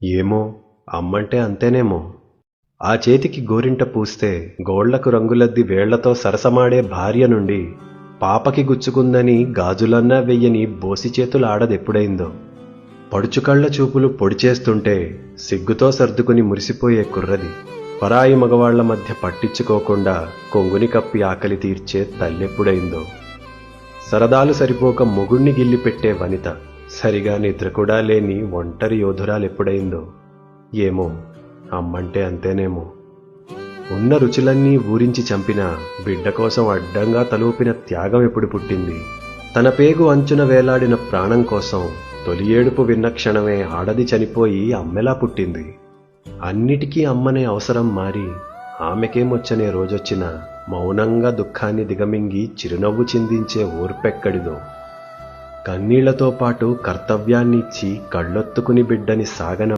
ఏమో, అమ్మంటే అంతేనేమో. ఆ చేతికి గోరింట పూస్తే గోళ్లకు రంగులద్ది వేళ్లతో సరసమాడే భార్య నుండి పాపకి గుచ్చుకుందని గాజులన్నా వెయ్యని బోసి చేతులాడదెప్పుడైందో. పడుచుకళ్ల చూపులు పొడిచేస్తుంటే సిగ్గుతో సర్దుకుని మురిసిపోయే కుర్రది పరాయి మగవాళ్ల మధ్య పట్టించుకోకుండా కొంగుని కప్పి ఆకలి తీర్చే తల్లెప్పుడైందో. సరదాలు సరిపోక మొగుణ్ణి గిల్లిపెట్టే వనిత సరిగా నిద్ర కూడా లేని ఒంటరి యోధురాలెప్పుడైందో. ఏమో, అమ్మంటే అంతేనేమో. ఉన్న రుచులన్నీ ఊరించి చంపిన బిడ్డ కోసం అడ్డంగా తలూపిన త్యాగం ఎప్పుడు పుట్టింది? తన పేగు అంచున వేలాడిన ప్రాణం కోసం తొలి ఏడుపు విన్న క్షణమే ఆడది చనిపోయి అమ్మెలా పుట్టింది. అన్నిటికీ అమ్మనే అవసరం మారి ఆమెకేమొచ్చనే రోజొచ్చినా మౌనంగా దుఃఖాన్ని దిగమింగి చిరునవ్వు చిందించే ఓర్పెక్కడిదో. కన్నీళ్లతో పాటు కర్తవ్యాన్నిచ్చి కళ్ళొత్తుకుని బిడ్డని సాగన